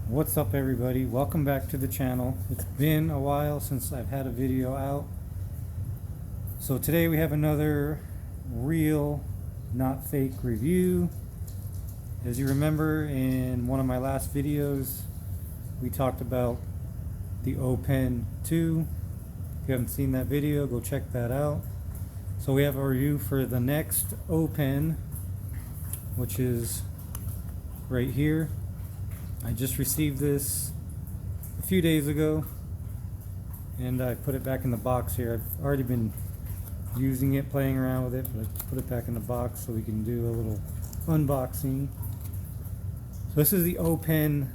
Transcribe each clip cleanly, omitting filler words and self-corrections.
What's up everybody? Welcome back to the channel. It's been a while since I've had a video out. So today we have another real, not fake review. As you remember in one of my last videos, we talked about the O-Pen 2. If you haven't seen that video, go check that out. So we have a review for the next O-Pen, which is right here. I just received this a few days ago and I put it back in the box here. I've already been using it, playing around with it, but I put it back in the box so we can do a little unboxing. So this is the O-Pen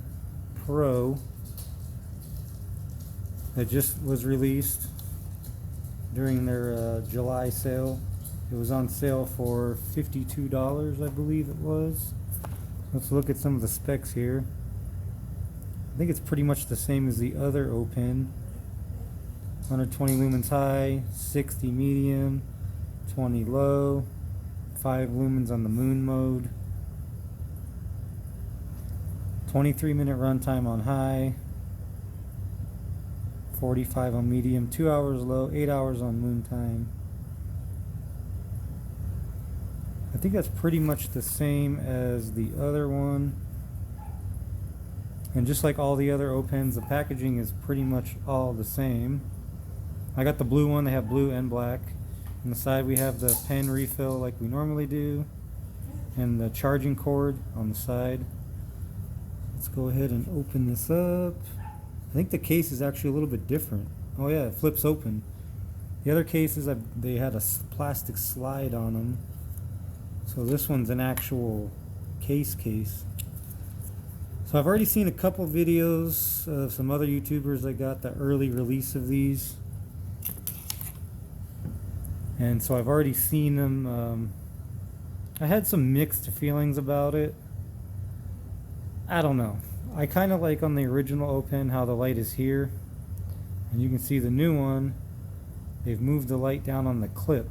Pro that just was released during their July sale. It was on sale for $52, I believe it was. Let's look at some of the specs here. I think it's pretty much the same as the other O-Pen. 120 lumens high, 60 medium, 20 low, 5 lumens on the moon mode, 23-minute runtime on high, 45 on medium, 2 hours low, 8 hours on moon time. I think that's pretty much the same as the other one. And just like all the other O-Pens, the packaging is pretty much all the same. I got the blue one. They have blue and black. On the side we have the pen refill like we normally do, and the charging cord on the side. Let's go ahead and open this up. I think the case is actually a little bit different. Oh yeah, it flips open. The other cases, they had a plastic slide on them. So this one's an actual case. So I've already seen a couple videos of some other YouTubers that got the early release of these. And so I've already seen them. I had some mixed feelings about it. I don't know. I kind of like on the original O-Pen how the light is here. And you can see the new one, they've moved the light down on the clip.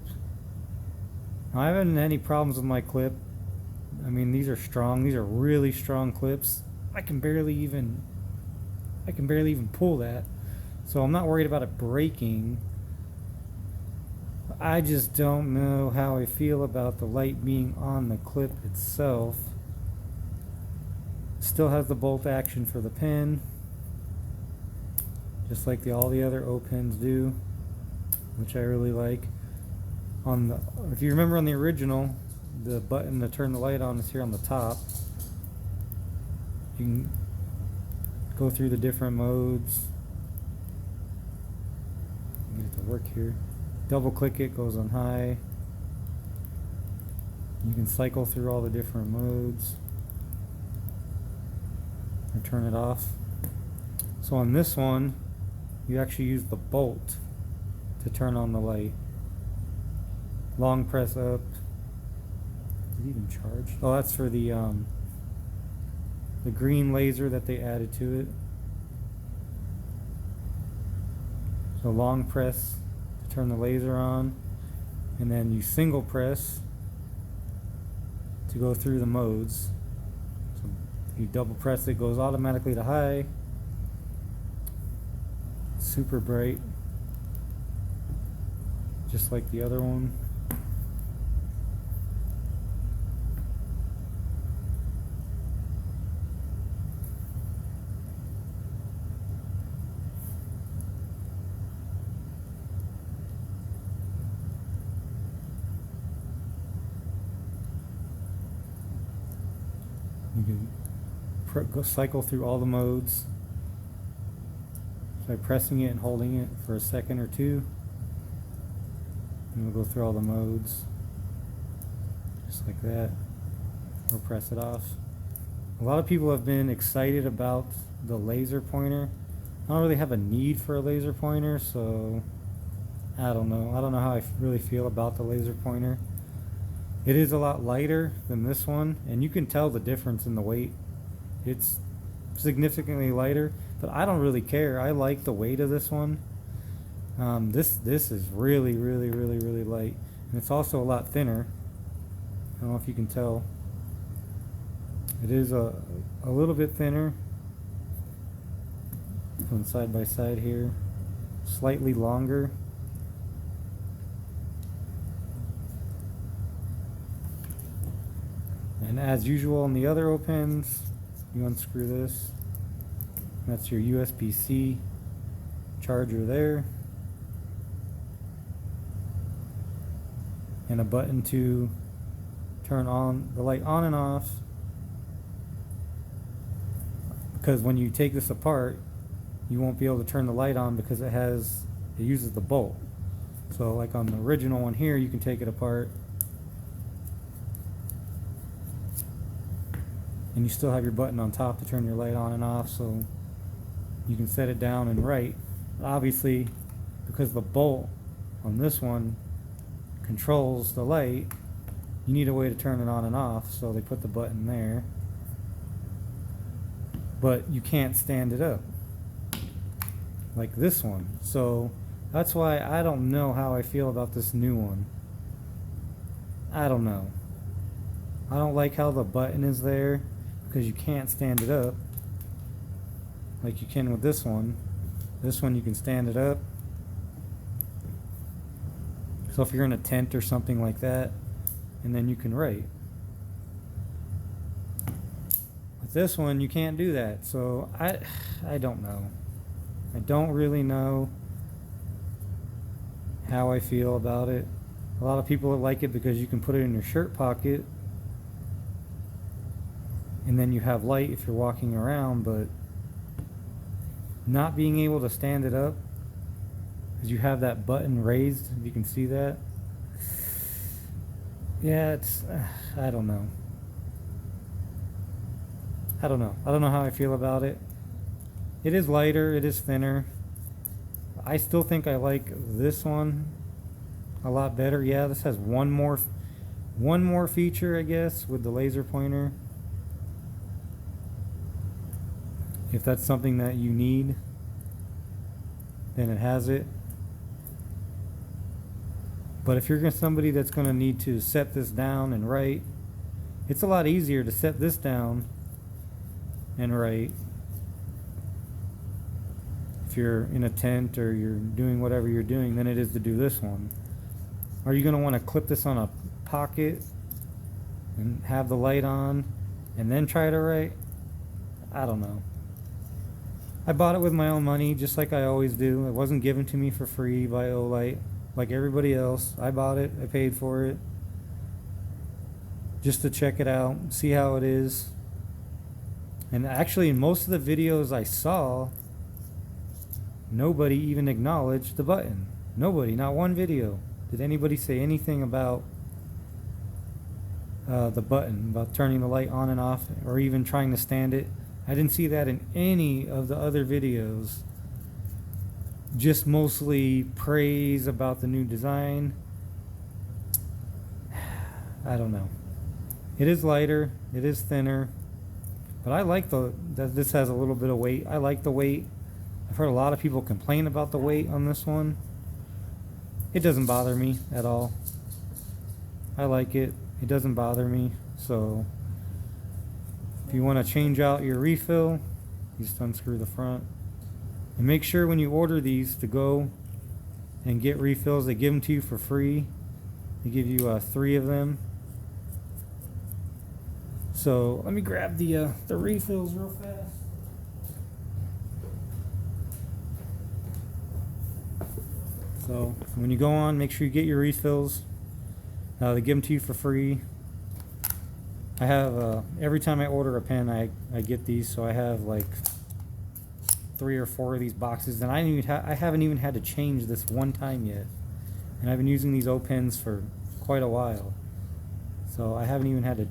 Now, I haven't had any problems with my clip. I mean, these are strong. These are really strong clips. I can barely even pull that. So I'm not worried about it breaking. I just don't know how I feel about the light being on the clip itself. Still has the bolt action for the pen, just like all the other O-Pens do, which I really like. If you remember on the original, the button to turn the light on is here on the top. You can go through the different modes. Get it to work here. Double click it, goes on high. You can cycle through all the different modes or turn it off. So on this one, you actually use the bolt to turn on the light. Long press up. Is it even charged? Oh, that's for the green laser that they added to it. So long press to turn the laser on, and then you single press to go through the modes. So you double press, it goes automatically to high, super bright, just like the other one. You can go cycle through all the modes by pressing it and holding it for a second or two. And we'll go through all the modes just like that. We'll press it off. A lot of people have been excited about the laser pointer. I don't really have a need for a laser pointer, so I don't know. I don't know how I really feel about the laser pointer. It is a lot lighter than this one, and you can tell the difference in the weight. It's significantly lighter, but I don't really care. I like the weight of this one. This is really light, and it's also a lot thinner. I don't know if you can tell. It is a little bit thinner. Going side by side here, slightly longer. And as usual on the other O-pins, you unscrew this. That's your USB-C charger there. And a button to turn on the light on and off. Because when you take this apart, you won't be able to turn the light on because it uses the bolt. So like on the original one here, you can take it apart and you still have your button on top to turn your light on and off, so you can set it down and right. Obviously, because the bolt on this one controls the light, you need a way to turn it on and off, so they put the button there. But you can't stand it up like this one. So that's why I don't know how I feel about this new one. I don't know. I don't like how the button is there because you can't stand it up like you can with this one. This one you can stand it up. So if you're in a tent or something like that, and then you can write. With this one you can't do that. So I don't know. I don't really know how I feel about it. A lot of people like it because you can put it in your shirt pocket and then you have light if you're walking around, but not being able to stand it up because you have that button raised, if you can see that. Yeah, it's I don't know. I don't know how I feel about it. It is lighter, it is thinner. I still think I like this one a lot better. Yeah, this has one more feature, I guess, with the laser pointer. If that's something that you need, then it has it. But if you're somebody that's going to need to set this down and write, it's a lot easier to set this down and write if you're in a tent or you're doing whatever you're doing than it is to do this one. Are you going to want to clip this on a pocket and have the light on and then try to write? I don't know. I bought it with my own money, just like I always do. It wasn't given to me for free by Olight, like everybody else. I bought it, I paid for it, just to check it out, see how it is. And actually, in most of the videos I saw, nobody even acknowledged the button. Nobody, not one video. Did anybody say anything about the button, about turning the light on and off, or even trying to stand it? I didn't see that in any of the other videos. Just mostly praise about the new design. I don't know. It is lighter, it is thinner, but I like that this has a little bit of weight. I like the weight. I've heard a lot of people complain about the weight on this one. It doesn't bother me at all. I like it. It doesn't bother me. So if you want to change out your refill, you just unscrew the front. And make sure when you order these to go and get refills, they give them to you for free. They give you 3 of them. So let me grab the refills real fast. So when you go on, make sure you get your refills. They give them to you for free. I have every time I order a pen, I get these. So I have like 3 or 4 of these boxes, and I haven't even had to change this one time yet. And I've been using these O pens for quite a while, so I haven't even had to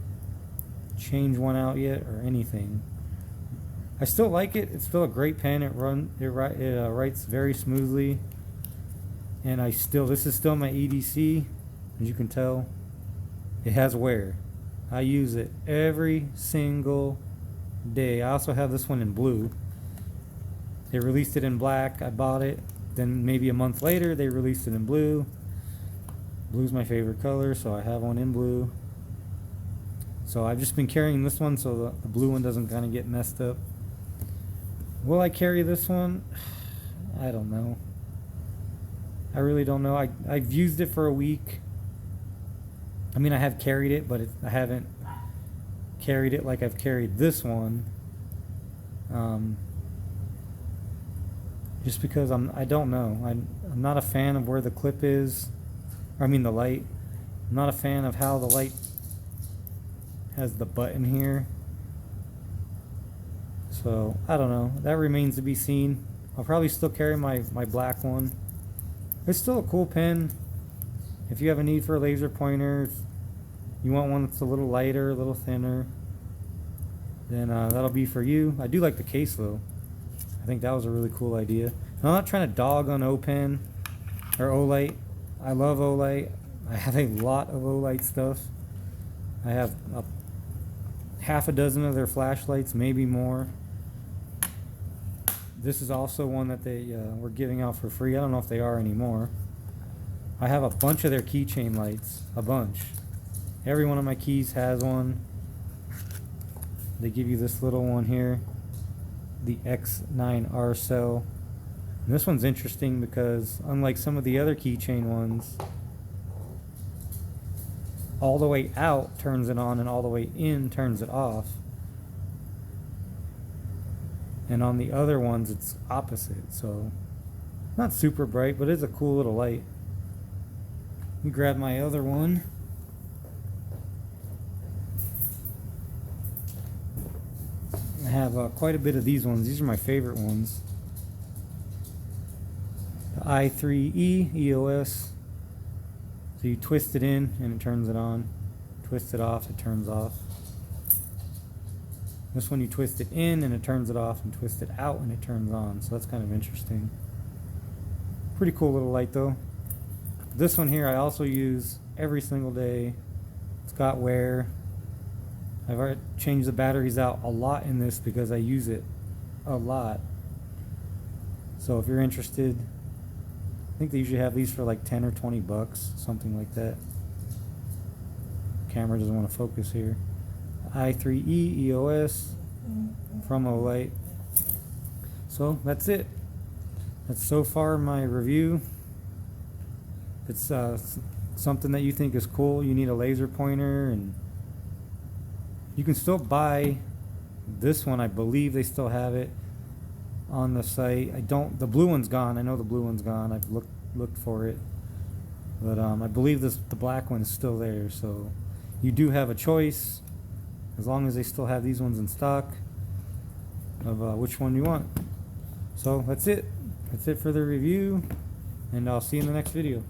change one out yet or anything. I still like it. It's still a great pen. It writes very smoothly, and this is still my EDC. As you can tell, it has wear. I use it every single day. I also have this one in blue. They released it in black. I bought it. Then maybe a month later, they released it in blue. Blue's my favorite color, so I have one in blue. So I've just been carrying this one so the blue one doesn't kind of get messed up Will I carry this one? I don't know. I really don't know. I've used it for a week. I mean, I have carried it, but I haven't carried it like I've carried this one. Just because I don't know. I'm not a fan of where the clip is. I mean the light. I'm not a fan of how the light has the button here. So I don't know. That remains to be seen. I'll probably still carry my black one. It's still a cool pen. If you have a need for a laser pointer, if you want one that's a little lighter, a little thinner, then that'll be for you. I do like the case though. I think that was a really cool idea. And I'm not trying to dog on O-Pen or Olight. I love Olight. I have a lot of Olight stuff. I have half a dozen of their flashlights, maybe more. This is also one that they were giving out for free. I don't know if they are anymore. I have a bunch of their keychain lights. A bunch. Every one of my keys has one. They give you this little one here, the X9R cell. And this one's interesting because unlike some of the other keychain ones, all the way out turns it on and all the way in turns it off. And on the other ones it's opposite, so not super bright, but it's a cool little light. Let me grab my other one. I have quite a bit of these ones. These are my favorite ones. The i3E EOS. So you twist it in and it turns it on. Twist it off, it turns off. This one you twist it in and it turns it off, and twist it out and it turns on. So that's kind of interesting. Pretty cool little light though. This one here I also use every single day. It's got wear. I've already changed the batteries out a lot in this because I use it a lot. So if you're interested, I think they usually have these for like 10 or 20 bucks, something like that. Camera doesn't want to focus here. i3E EOS from Olight. So that's it. That's so far my review. If it's something that you think is cool, you need a laser pointer, and you can still buy this one. I believe they still have it on the site. The blue one's gone. I know the blue one's gone. I've looked for it, but I believe the black one is still there. So you do have a choice, as long as they still have these ones in stock, of which one you want. So that's it. That's it for the review, and I'll see you in the next video.